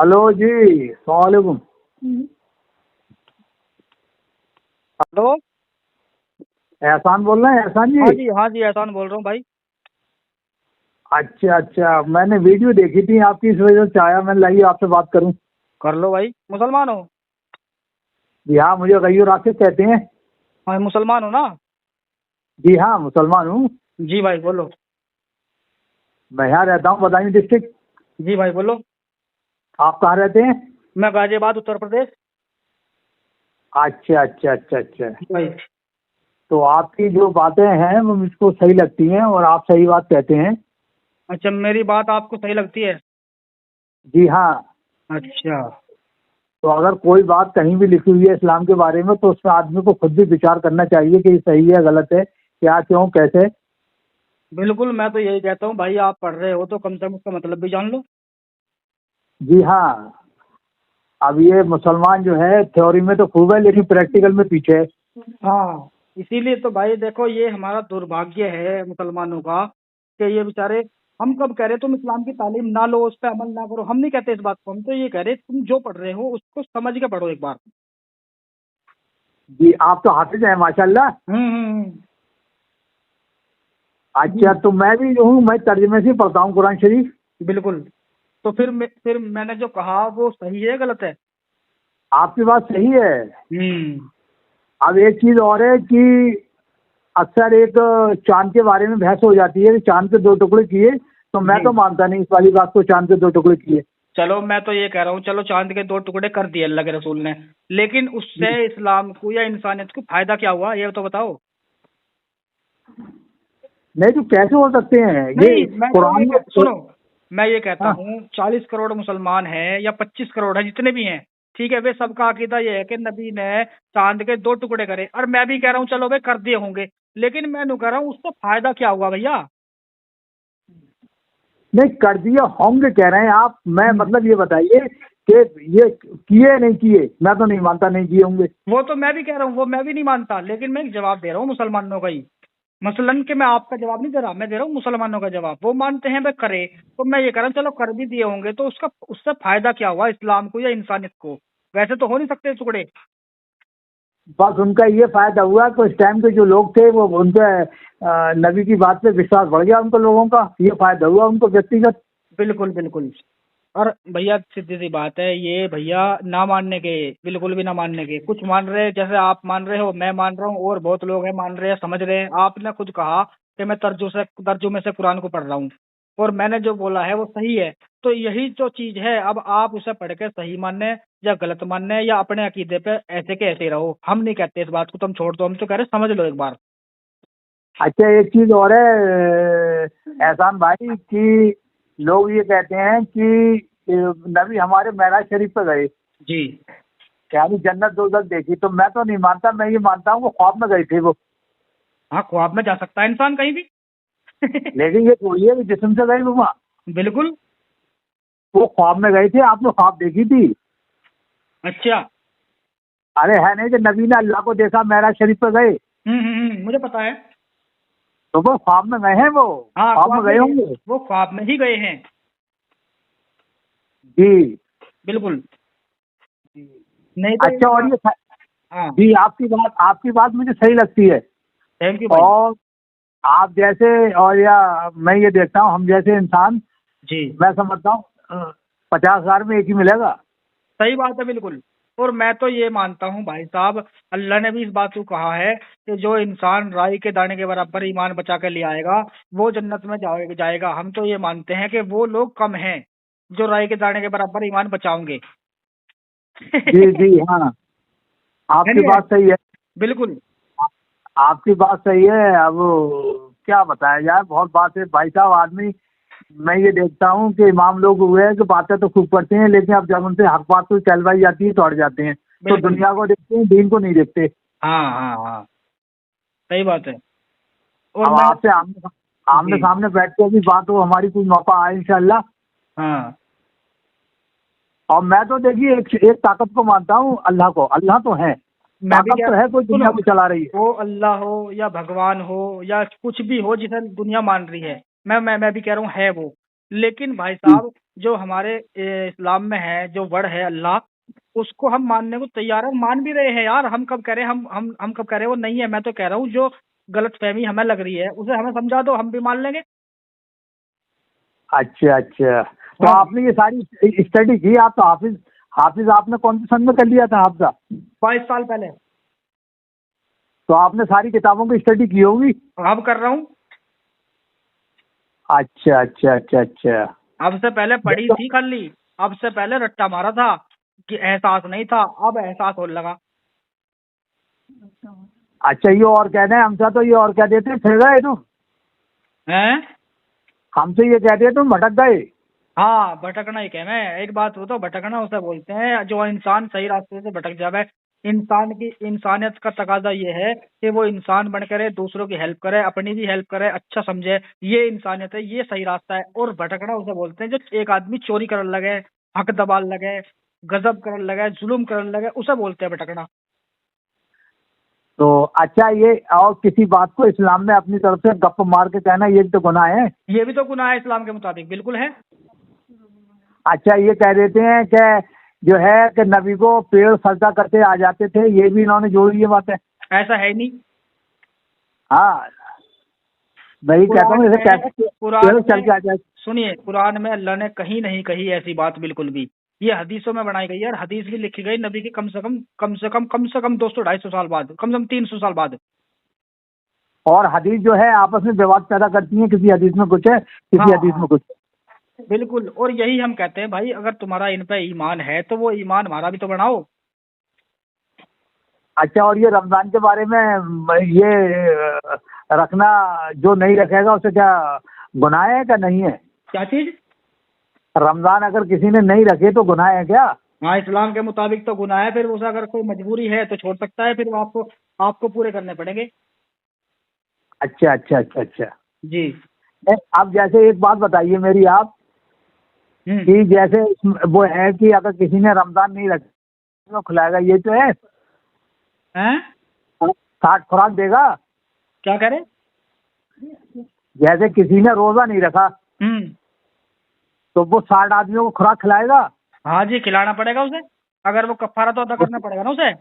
Hello जी, अस्सलाम वालेकुम। Hello. एहसान बोल रहे हैं, एहसान जी? हाँ जी एहसान बोल रहा हूँ भाई। अच्छा अच्छा, मैंने वीडियो देखी थी आपकी, इस वजह से चाहा मैंने, लाइए आपसे बात करूं। कर लो भाई। मुसलमान हो? जी हाँ, मुझे गैयूर आसिफ कहते हैं। हाँ मुसलमान हो ना? जी हाँ, मुसलमान हूँ। जी भाई बोलो। मैं यहाँ रहता हूँ, बदायूं डिस्ट्रिक्ट। जी भाई बोलो। आप कहाँ रहते हैं? मैं गाजियाबाद उत्तर प्रदेश। अच्छा अच्छा अच्छा अच्छा। जी भाई। तो आपकी जो बातें हैं वो मुझको सही लगती हैं और आप सही बात कहते हैं। अच्छा मेरी बात आपको सही लगती है? जी हाँ। अच्छा। तो अगर कोई बात कहीं भी लिखी हुई है इस्लाम के बारे में तो उसमें आदमी को खुद भी विचार करना चाहिए कि ये सही है गलत है, क्या क्यों कैसे। बिल्कुल मैं तो यही कहता हूँ भाई, आप पढ़ रहे हो तो कम से कम उसका मतलब भी जान लो। जी हाँ। अब ये मुसलमान जो है थ्योरी में तो खूब है लेकिन प्रैक्टिकल में पीछे है। हाँ इसीलिए तो भाई देखो, ये हमारा दुर्भाग्य है मुसलमानों का कि ये बेचारे, हम कब कह रहे तुम इस्लाम की तालीम ना लो, उस पर अमल ना करो, हम नहीं कहते इस बात को, हम तो ये कह रहे तुम जो पढ़ रहे हो उसको समझ के पढ़ो एक बार। जी, आप तो हाफिज हैं माशाल्लाह। अच्छा, जी तो मैं भी जो हूँ मैं तर्जमे से ही पढ़ता हूँ कुरान शरीफ। बिल्कुल। तो फिर मैंने जो कहा वो सही है गलत है? आपकी बात सही है। हम्म। अब एक चीज और है कि अक्सर एक चांद के बारे में बहस हो जाती है कि चांद के दो टुकड़े किए, तो मैं जी तो मानता नहीं इस वाली बात को, चांद के दो टुकड़े किए। चलो मैं तो ये कह रहा हूँ, चलो चांद के दो टुकड़े कर दिए अल्लाह के रसूल ने, लेकिन उससे इस्लाम को या इंसानियत को फायदा क्या हुआ ये तो बताओ। नहीं तो कैसे हो सकते हैं नहीं ये मैं तो ये कुरान में सुनो, मैं ये कहता हाँ। हूँ 40 करोड़ मुसलमान हैं या 25 करोड़ हैं जितने भी हैं, ठीक है, वे सबका अकीदा ये है कि नबी ने चांद के दो टुकड़े करे, और मैं भी कह रहा हूँ चलो भाई कर दिए होंगे, लेकिन मैं नहीं कह रहा हूँ उससे फायदा क्या हुआ भैया। नहीं, कर दिए होंगे कह रहे हैं आप, मैं हम्म। मतलब ये बताइए कि ये किए नहीं किए, मैं तो नहीं मानता नहीं किए होंगे। वो तो मैं भी कह रहा हूँ, वो मैं भी नहीं मानता, लेकिन मैं एक जवाब दे रहा हूँ मुसलमानों का ही। मसलन के मैं आपका जवाब नहीं दे रहा, मैं दे रहा हूँ मुसलमानों का जवाब, वो मानते हैं भाई करे, तो मैं ये कह रहा हूँ चलो कर भी दिए होंगे तो उसका उससे फायदा क्या हुआ इस्लाम को या इंसानियत को? वैसे तो हो नहीं सकते टुकड़े। बस उनका ये फायदा हुआ कि उस टाइम के जो लोग थे वो उनके नबी की बात पे विश्वास बढ़ गया, उनको लोगों का ये फायदा हुआ उनको व्यक्तिगत। बिल्कुल बिल्कुल। और भैया सीधी सी बात है ये भैया, ना मानने के, बिल्कुल भी ना मानने के, कुछ मान रहे हैं जैसे आप मान रहे हो, मैं मान रहा हूँ और बहुत लोग हैं मान रहे हैं समझ रहे हैं। आपने खुद कहा कि मैं तर्जुमे से कुरान को पढ़ रहा हूँ, और मैंने जो बोला है वो सही है, तो यही जो चीज है, अब आप उसे पढ़ के सही मानने या गलत मानने या अपने अकीदे पे ऐसे के ऐसे ही रहो, हम नहीं कहते इस बात को तुम छोड़ दो, हम तो कह रहे समझ लो एक बार। अच्छा, एक चीज और है एहसान भाई कि लोग ये कहते हैं कि नबी हमारे मेराज शरीफ पे गए, जी। यानी जन्नत दोजख देखी, तो मैं तो नहीं मानता, मैं ये मानता हूँ वो ख्वाब में गए थे वो। हाँ ख्वाब में जा सकता है इंसान कहीं भी। लेकिन ये थोड़ी है कि जिस्म से गए वो वहाँ, बिल्कुल। वो ख्वाब में गए थे, आपने ख्वाब देखी थी? अच्छा। अरे है नहीं कि नबी ने अल्लाह को देखा मेराज शरीफ पे गए, मुझे पता है। तो वो ख्वाब में गए हैं, वो हाँ ख्वाब में ख्वाब में गए गए, होंगे। वो ख्वाब में ही गए हैं। जी। बिल्कुल। नहीं तो अच्छा, और ये हाँ। जी, आपकी बात मुझे सही लगती है। थैंक यू भाई। और आप जैसे, और या मैं ये देखता हूँ हम जैसे इंसान, जी मैं समझता हूँ 50,000 में एक ही मिलेगा। सही बात है बिल्कुल। और मैं तो ये मानता हूँ भाई साहब, अल्लाह ने भी इस बात को कहा है कि जो इंसान राई के दाने के बराबर ईमान बचा कर ले आएगा वो जन्नत में जाएगा। हम तो ये मानते हैं कि वो लोग कम हैं जो राई के दाने के बराबर ईमान बचाओगे। जी जी हाँ, है आपकी नहीं है? बात सही है। बिल्कुल। आपकी बात सही है। अब क्या बताया जाए, बहुत बात है भाई साहब। आदमी, मैं ये देखता हूँ कि इमाम लोग हुए हैं कि बातें तो खूब करते हैं लेकिन अब जब उनसे हक बात को कहलवाई जाती है तो अड़ जाते हैं, तो बिल्कुल। दुनिया को देखते हैं, दीन को नहीं देखते। हाँ हाँ हाँ सही बात है। और अब मैं आपसे आमने आमने जी सामने बैठ के भी बात हो, हमारी कोई मौका आए इंशाल्लाह। हाँ और मैं तो देखिए एक ताकत को मानता हूँ, अल्लाह को। अल्लाह तो है, मैं भी ताकत क्या, तो है, कोई सुनो, दुनिया को चला रही है। वो अल्लाह हो या भगवान हो या कुछ भी हो जिसे दुनिया मान रही है, मैं भी कह रहा हूँ है वो, लेकिन भाई साहब जो हमारे इस्लाम में है, जो वर्ड है अल्लाह, उसको हम मानने को तैयार है, मान भी रहे हैं यार। हम कब कह रहे हैं हम कब कह रहे हैं वो नहीं है। मैं तो कह रहा हूँ जो गलत फहमी हमें लग रही है उसे हमें समझा दो, हम भी मान लेंगे। अच्छा अच्छा, तो हाँ, आपने ये सारी स्टडी की? आप तो हाफिज, हाफिज आपने कौन से सन में कर लिया था हाफजा? 22 साल पहले। तो आपने सारी किताबों की स्टडी की होगी। अब कर रहा हूँ। अच्छा अच्छा अच्छा अच्छा। अब से पहले पढ़ी थी खाली, अब से पहले रट्टा मारा था कि एहसास नहीं था, अब एहसास होने लगा। अच्छा, ये और कहना है हमसे, तो ये और कह देते फिर गए तुम, हैं? हमसे ये कहते हैं तुम भटक गए। हाँ, भटकना ही कह मैं एक बात हो तो भटकना उसे बोलते हैं जो इंसान सही रास्ते से भटक जावे। इंसान की इंसानियत का तकाजा ये है कि वो इंसान बन करे, दूसरों की हेल्प करे, अपनी भी हेल्प करे, अच्छा समझे। ये इंसानियत है, ये सही रास्ता है। और भटकना उसे बोलते हैं जो एक आदमी चोरी करने लगे, हक दबाने लगे, गजब करने लगे, जुल्म करने लगे, उसे बोलते हैं भटकना। तो अच्छा, ये और किसी बात को इस्लाम में अपनी तरफ से गप मार के कहना, ये भी तो गुनाह है। ये भी तो गुनाह है इस्लाम के मुताबिक, बिल्कुल है। अच्छा, ये कह देते हैं कि जो है कि नबी को पेड़ सजदा करते आ जाते थे, ये भी इन्होंने जोड़ ये बातें। ऐसा है ही नहीं। हाँ, मैं ये कहता कुरान हूँ, इसे में कैसे कुरान पेड़ चल में के आ जाए। सुनिए, कुरान में अल्लाह ने कहीं नहीं कही ऐसी बात बिल्कुल भी। ये हदीसों में बनाई गई है, और हदीस भी लिखी गई नबी के कम से कम 200-250 साल बाद, कम से कम 300 साल बाद। और हदीस जो है आपस में विवाद पैदा करती है, किसी हदीस में कुछ है, हाँ किसी हदीस हाँ, में कुछ है। बिल्कुल। और यही हम कहते हैं भाई, अगर तुम्हारा इन पे ईमान है तो वो ईमान हमारा भी तो बढ़ाओ। अच्छा, और ये रमजान के बारे में ये रखना, जो नहीं रखेगा उसे क्या गुनाह है क्या नहीं है? क्या चीज? रमजान अगर किसी ने नहीं रखे तो गुनाह है क्या? हाँ, इस्लाम के मुताबिक तो गुनाह है। फिर उसे अगर कोई मजबूरी है तो छोड़ सकता है, फिर वो आपको आपको पूरे करने पड़ेंगे। अच्छा अच्छा अच्छा अच्छा। जी। अब जैसे एक बात बताइए मेरी आप, हम्म। कि जैसे वो है कि अगर किसी ने रमजान नहीं रखा तो खिलाएगा, ये तो है, हैं? 60 खुराक देगा। क्या कह रहे? जैसे किसी ने रोजा नहीं रखा हम्म। तो वो 60 आदमियों को खुराक खिलाएगा। हाँ जी, खिलाना पड़ेगा उसे। अगर वो कफ्फारा तो अदा करना पड़ेगा ना उसे।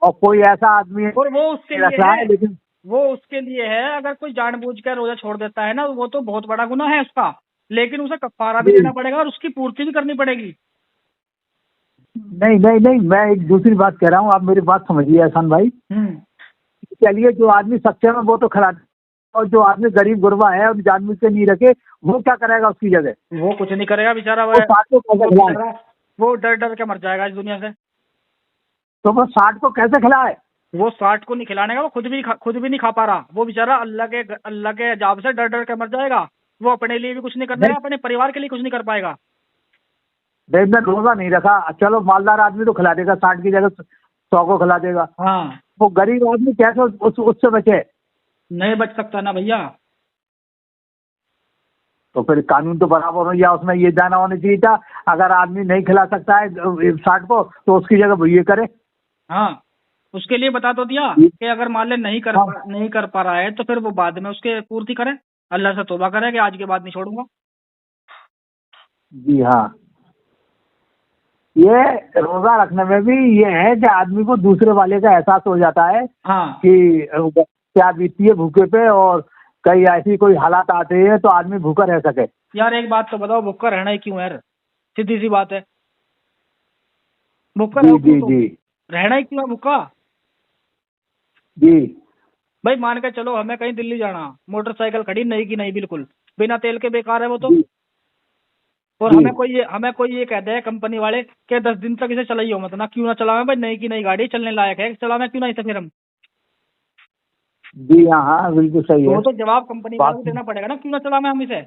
और कोई ऐसा आदमी और वो उसके नहीं रख लिए रहा है, है लेकिन, वो उसके लिए है। अगर कोई जानबूझकर रोजा छोड़ देता है ना, वो तो बहुत बड़ा गुनाह है उसका। लेकिन उसे कफ्फारा भी देना पड़ेगा और उसकी पूर्ति भी करनी पड़ेगी। नहीं नहीं नहीं, मैं एक दूसरी बात कह रहा हूँ, आप मेरी बात समझिए एहसान भाई। हम्म। चलिए, जो आदमी सच्चे में वो तो खिला, और जो आदमी गरीब गुरबा है और जानबूझ के नहीं रखे, वो क्या करेगा उसकी जगह? वो कुछ नहीं करेगा बेचारा। वो 60 को कैसे वो खिलाए? बेचारा वो डर डर के मर जाएगा इस दुनिया से। तो वो 60 को कैसे खिलाए? वो 60 को नहीं खिलाने का, वो खुद भी नहीं खा पा रहा। वो बेचारा अल्लाह के अजाब से डर डर के मर जाएगा। वो अपने लिए भी कुछ नहीं करने नहीं का, अपने परिवार के लिए कुछ नहीं कर पाएगा। नहीं, मैं रोजा नहीं रखा, चलो मालदार आदमी तो खिला देगा, 60 की जगह 100 को खिला देगा। हाँ, वो गरीब आदमी कैसे उससे बचे? नहीं बच सकता ना भैया। तो फिर कानून तो बराबर हो, या उसमें ये जाना होना चाहिए था, अगर आदमी नहीं खिला सकता है 60 को तो उसकी जगह वो ये करे। हाँ, उसके लिए बता तो दिया कि अगर मान ले हाँ, नहीं कर पा रहा है तो फिर वो बाद में उसके पूर्ति करे। अल्लाह से तौबा करे कि आज के बाद नहीं छोड़ूंगा। जी हाँ। ये रोजा रखने में भी ये है कि आदमी को दूसरे वाले का एहसास हो जाता है हाँ कि क्या बीतती है भूखे पे, और कई ऐसी कोई हालात आते हैं तो आदमी भूखा रह सके। यार, एक बात तो बताओ, भूखा रहना ही क्यों है यार? सीधी सी बात है, भूखा जी रहो क्यों जी तुम? जी रहना ही क्यों है भूखा? जी भाई मान के चलो हमें कहीं दिल्ली जाना, मोटरसाइकिल खड़ी नई की नई बिल्कुल, बिना तेल के, बेकार है वो तो। जी और जी हमें कोई ये कहते हैं कंपनी वाले कि 10 दिन तक इसे चलाइयो मत ना। क्यों ना चलावे भाई? नई की नई गाड़ी चलने लायक है, चलावे क्यों ना इसे फिर हम? जी हाँ हाँ, बिल्कुल सही तो है वो तो जवाब कंपनी वालों बात। को देना पड़ेगा ना, क्यों ना चलावे हम इसे।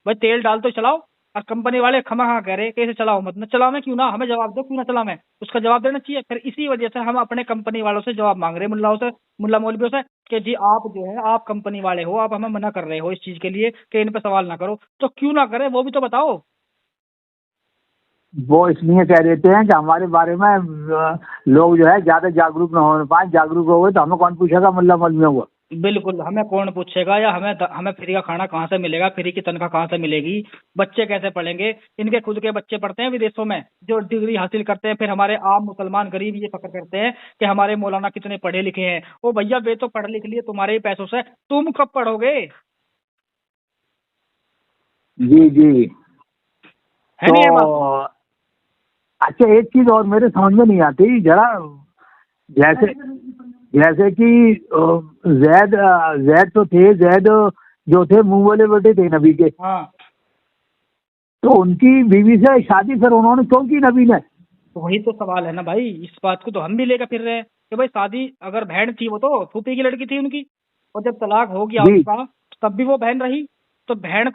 भाई तेल डाल तो चलाओ। और कंपनी वाले खमा खा कह रहे कि इसे चलाओ मत, ना चलावे क्यों ना, हमें जवाब दो क्यों ना चलावे। उसका जवाब देना चाहिए। फिर इसी वजह से हम अपने कंपनी वालों से जवाब मांग रहे हैं, मुल्लाओं से, मुल्ला मौलवियों से, कि जी आप जो है, आप कंपनी वाले हो, आप हमें मना कर रहे हो इस चीज के लिए कि इन पे सवाल ना करो। तो क्यों ना करे वो भी तो बताओ। वो इसलिए कह देते हैं कि हमारे बारे में लोग जो है ज्यादा जागरूक ना हो पाए, जागरूक हो गए तो हमें कौन पूछेगा मुल्ला मौलवियों को। बिल्कुल, हमें कौन पूछेगा, या हमें फ्री का खाना कहाँ से मिलेगा, फ्री की तनख्वाह कहाँ से मिलेगी, बच्चे कैसे पढ़ेंगे। इनके खुद के बच्चे पढ़ते हैं विदेशों में, जो डिग्री हासिल करते हैं, फिर हमारे आम मुसलमान गरीब ये फक्र करते हैं कि हमारे मौलाना कितने पढ़े लिखे हैं। ओ भैया, वे तो पढ़ लिख लिए तुम्हारे ही पैसों से, तुम कब पढ़ोगे? जी जी। है तो नहीं ये बात? अच्छा, एक चीज और मेरे समझ में नहीं आती जरा, जैसे जैसे कि जैद जैद तो थे, जैद जो थे मुंह वाले बेटे थे नबी के, हाँ, तो उनकी बीवी से शादी फिर उन्होंने क्यों की नबी ने? तो वही तो सवाल है ना भाई, इस बात को तो हम भी लेकर फिर रहे हैं कि भाई शादी, अगर बहन थी वो तो फूफी की लड़की थी उनकी, और जब तलाक हो गया जी। उनका तब भी वो बहन रही। तो बहन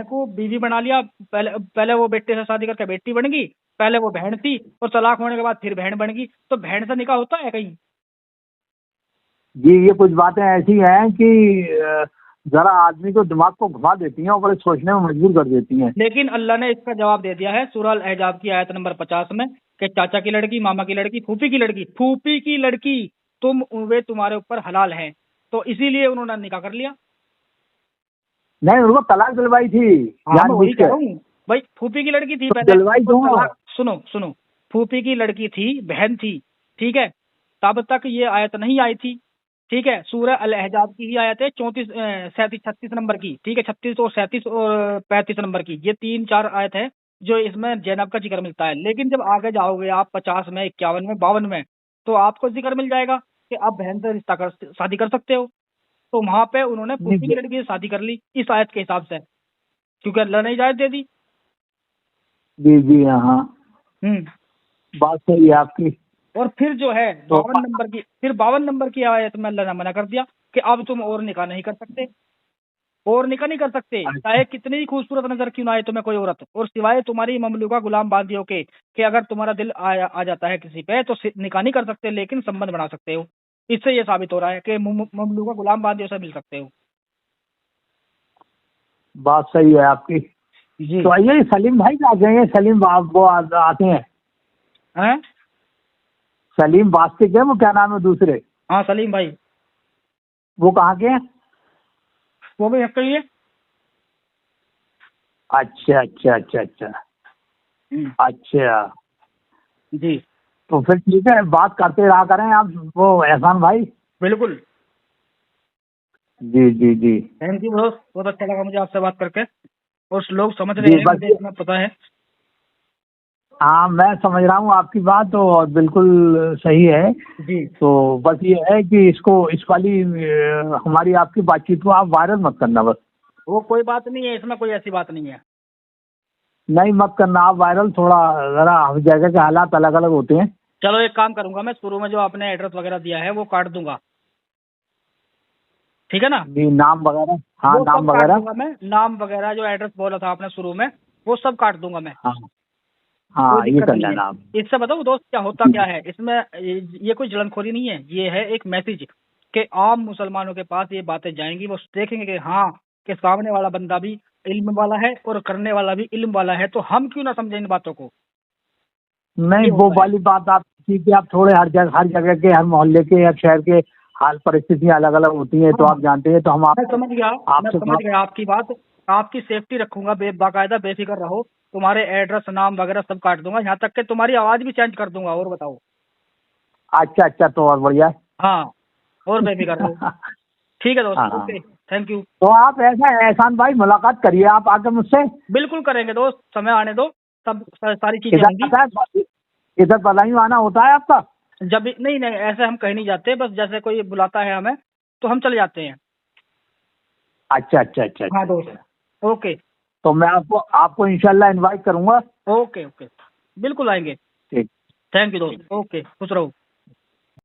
को बीवी बना लिया, पहले पहले वो बेटे से शादी करके बेटी बन गई, पहले वो बहन थी और तलाक होने के बाद फिर बहन बन गई, तो बहन से निकाह होता है कहीं? जी, ये कुछ बातें ऐसी हैं कि जरा आदमी को दिमाग को घुमा देती हैं और बड़े सोचने में मजबूर कर देती हैं। लेकिन अल्लाह ने इसका जवाब दे दिया है सूरह अल अहजाब की आयत नंबर 50 में, कि चाचा की लड़की, मामा की लड़की, फूफी की लड़की, वे तुम्हारे ऊपर हलाल है। तो इसीलिए उन्होंने निकाह कर लिया। नहीं, उनको तलाक दिलवाई थी हाँ, मैं जानबूझ वही कह के। रहा हूँ भाई, फूफी की लड़की थी तो पहले, दिलवाई तो क्यों? तलाक, सुनो सुनो, फूफी की लड़की थी, बहन थी, ठीक है, तब तक ये आयत नहीं आई थी, ठीक है। सूरह अल अहजाब की ही आयत है 34 37 36 नंबर की, ठीक है, 36 और 37 और 35 नंबर की, ये 3 4 आयत है जो इसमें जैनब का जिक्र मिलता है। लेकिन जब आगे जाओगे आप 50 में, 51 में, 52 में, तो आपको जिक्र मिल जाएगा कि आप बहन से शादी कर सकते हो। तो वहां पे उन्होंने फूफी की नहीं। लड़की से शादी कर ली इस आयत के हिसाब से, क्योंकि अल्लाह ने इजाजत दे दी। जी जी, हाँ हाँ, हम्म। बात सही है आपकी। और फिर जो है तो 52 नंबर की आयत में अल्लाह ने मना कर दिया कि अब तुम और निकाह नहीं कर सकते, और निकाह नहीं कर सकते, अच्छा। चाहे कितनी ही खूबसूरत नजर क्यों ना आए तुम्हें कोई औरत, और सिवाय तुम्हारी ममलूका गुलाम बांदियों के, कि अगर तुम्हारा दिल आ जाता है किसी पे तो निकाह नहीं कर सकते, लेकिन संबंध बना सकते हो। इससे ये साबित हो रहा है कि ममलूका गुलाम बांदियों से मिल सकते हो। बात सही है आपकी। जी। तो आइए, सलीम भाई आ गए हैं, सलीम वो आते हैं। हैं? सलीम वास्तिक है, वो क्या नाम है दूसरे, हाँ, सलीम भाई, वो कहाँ के हैं? वो भी हक है। अच्छा अच्छा अच्छा अच्छा। अच्छा, जी, तो फिर ठीक है, बात करते रहा करें आप, वो एहसान भाई। बिल्कुल। जी जी जी। थैंक यू दोस्त, बहुत अच्छा लगा मुझे आपसे बात करके, और लोग समझ रहे जी हैं, बस, मुझे इतना पता है। हाँ मैं समझ रहा हूँ आपकी बात, तो और बिल्कुल सही है। जी। तो बस ये है कि इसको, इस वाली हमारी आपकी बातचीत को आप वायरल मत करना बस। वो कोई बात नहीं है, इसमें कोई ऐसी बात नहीं है। नहीं, मत करना आप वायरल, थोड़ा जरा हर जगह के हालात अलग अलग होते हैं। चलो एक काम करूंगा, मैं शुरू में जो आपने एड्रेस वगैरह दिया है वो काट दूंगा, ठीक है ना? जी, नाम वगैरह, हाँ वो सब नाम काट वगैरह। दूंगा मैं, नाम वगैरह जो एड्रेस बोला था आपने शुरू में, वो सब काट दूंगा मैं। हाँ कोई हाँ, ये दिक्कत कर नहीं है। लेना आप। इससे बताओ दोस्त, क्या होता जी क्या है इसमें, ये कोई जलनखोरी नहीं है, ये है एक मैसेज कि आम मुसलमानों के पास ये बातें जाएंगी, वो देखेंगे कि हाँ, कि सामने वाला बंदा भी इल्म वाला है और करने वाला भी इल्म वाला है, तो हम क्यों ना समझें इन बातों को। नहीं, ये वो होता है। वाली बात आप ठीक है, आप थोड़े हर जगह के, हर मोहल्ले के, हर शहर के हाल परिस्थितियाँ अलग अलग होती हैं, तो हाँ, आप जानते हैं, तो हम मैं आपसे समझ गया, मैं आपसे समझ बात। गया आपकी बात। आपकी सेफ्टी रखूंगा, बाकायदा बेफिक्र रहो। तुम्हारे एड्रेस, नाम वगैरह सब काट दूंगा, यहाँ तक कि तुम्हारी आवाज भी चेंज कर दूंगा, और बताओ। अच्छा अच्छा, तो और बढ़िया है। हाँ, और बेफिक्र रहो। ठीक है दोस्त, हाँ, ओके, थैंक यू। तो आप ऐसा, एहसान भाई मुलाकात करिए आप आके मुझसे। बिल्कुल करेंगे दोस्त, समय आने दो, सब सारी चीजें इधर होंगी। आता है, इधर बदायूं आना होता है आपका? जब भी, नहीं नहीं, ऐसे हम कहीं नहीं जाते, बस जैसे कोई बुलाता है हमें तो हम चले जाते हैं। अच्छा अच्छा अच्छा हाँ अच्छा अच्छा। दोस्त, ओके। तो मैं आपको आपको इंशाल्लाह इनवाइट करूंगा। ओके ओके, बिल्कुल आएंगे। ठीक। थैंक यू ठीक। दोस्त, ओके, खुश रहो।